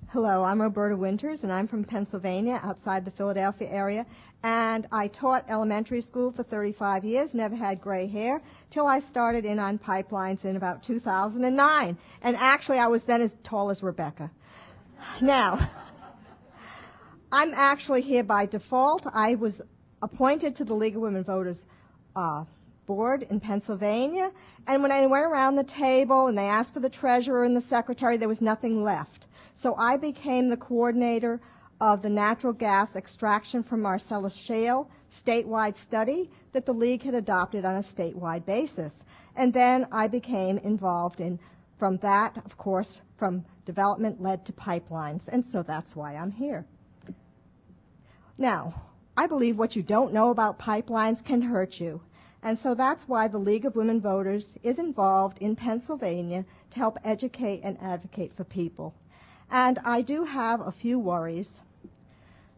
Hello, I'm Roberta Winters, and I'm from Pennsylvania, outside the Philadelphia area. And I taught elementary school for 35 years, never had gray hair, till I started in on pipelines in about 2009. And actually, I was then as tall as Rebecca. Now, I'm actually here by default. I was appointed to the League of Women Voters board in Pennsylvania, and when I went around the table and they asked for the treasurer and the secretary, there was nothing left. So I became the coordinator of the natural gas extraction from Marcellus Shale statewide study that the League had adopted on a statewide basis. And then I became involved in, from that, of course, from development led to pipelines, and so that's why I'm here. Now, I believe what you don't know about pipelines can hurt you. And so that's why the League of Women Voters is involved in Pennsylvania to help educate and advocate for people. And I do have a few worries.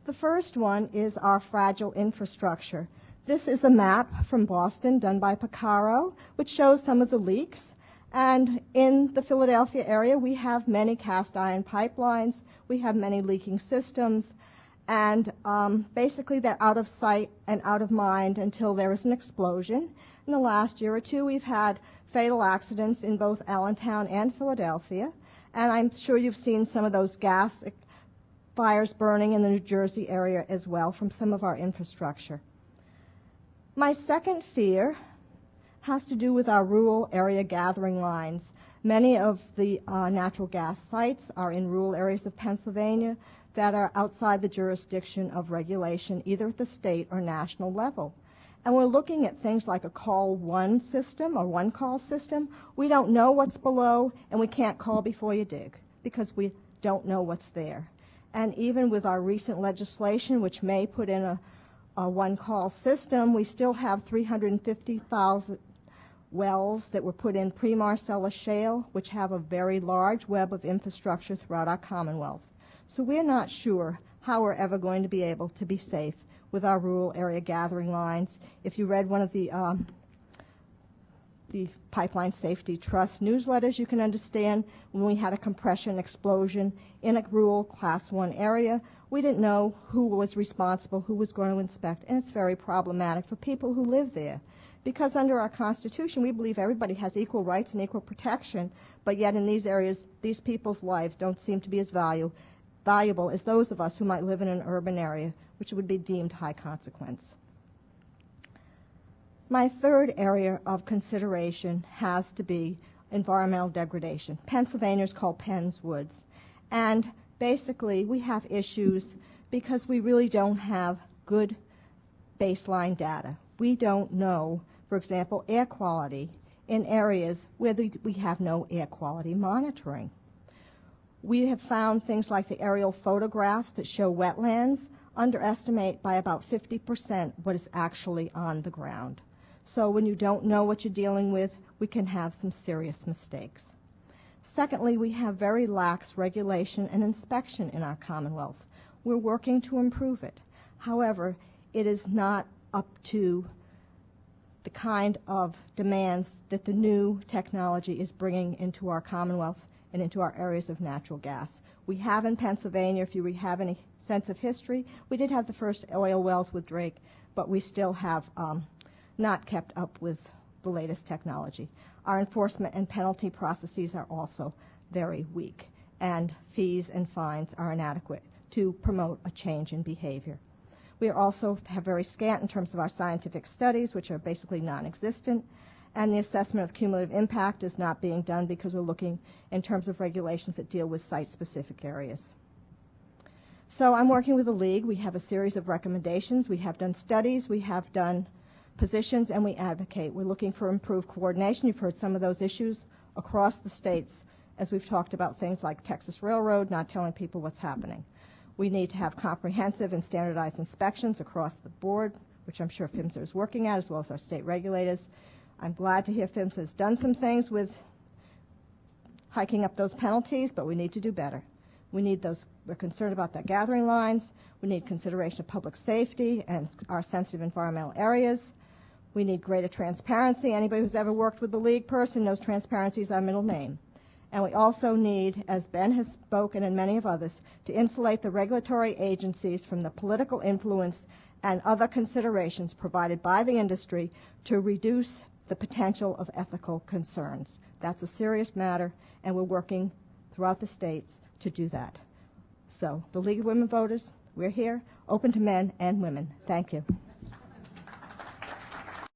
The first one is our fragile infrastructure. This is a map from Boston done by Picaro, which shows some of the leaks. And in the Philadelphia area, we have many cast iron pipelines. We have many leaking systems. And basically, they're out of sight and out of mind until there is an explosion. In the last year or two, we've had fatal accidents in both Allentown and Philadelphia. And I'm sure you've seen some of those gas fires burning in the New Jersey area as well from some of our infrastructure. My second fear has to do with our rural area gathering lines. Many of the natural gas sites are in rural areas of Pennsylvania that are outside the jurisdiction of regulation, either at the state or national level. And we're looking at things like a call one system or one call system. We don't know what's below, and we can't call before you dig because we don't know what's there. And even with our recent legislation, which may put in a one call system, we still have 350,000 wells that were put in pre-Marcellus Shale, which have a very large web of infrastructure throughout our Commonwealth. So we're not sure how we're ever going to be able to be safe with our rural area gathering lines. If you read one of the Pipeline Safety Trust newsletters, you can understand when we had a compression explosion in a rural Class 1 area, we didn't know who was responsible, who was going to inspect, and it's very problematic for people who live there. Because under our Constitution, we believe everybody has equal rights and equal protection, but yet in these areas, these people's lives don't seem to be as valuable as those of us who might live in an urban area, which would be deemed high consequence. My third area of consideration has to be environmental degradation. Pennsylvania is called Penn's Woods. And basically, we have issues because we really don't have good baseline data. We don't know, for example, air quality in areas where we have no air quality monitoring. We have found things like the aerial photographs that show wetlands underestimate by about 50% what is actually on the ground. So when you don't know what you're dealing with, we can have some serious mistakes. Secondly, we have very lax regulation and inspection in our Commonwealth. We're working to improve it. However, it is not up to the kind of demands that the new technology is bringing into our Commonwealth and into our areas of natural gas. We have in Pennsylvania, if you have any sense of history, we did have the first oil wells with Drake, but we still have not kept up with the latest technology. Our enforcement and penalty processes are also very weak, and fees and fines are inadequate to promote a change in behavior. We also have very scant in terms of our scientific studies, which are basically non-existent, and the assessment of cumulative impact is not being done because we're looking in terms of regulations that deal with site-specific areas. So I'm working with the League. We have a series of recommendations. We have done studies. We have done positions, and we advocate. We're looking for improved coordination. You've heard some of those issues across the states as we've talked about things like Texas Railroad, not telling people what's happening. We need to have comprehensive and standardized inspections across the board, which I'm sure PHMSA is working at, as well as our state regulators. I'm glad to hear PHMSA has done some things with hiking up those penalties, but we need to do better. We need those, we're concerned about the gathering lines. We need consideration of public safety and our sensitive environmental areas. We need greater transparency. Anybody who's ever worked with the League person knows transparency is our middle name. And we also need, as Ben has spoken and many of others, to insulate the regulatory agencies from the political influence and other considerations provided by the industry to reduce the potential of ethical concerns. That's a serious matter, and we're working throughout the states to do that. So, the League of Women Voters, we're here, open to men and women. Thank you.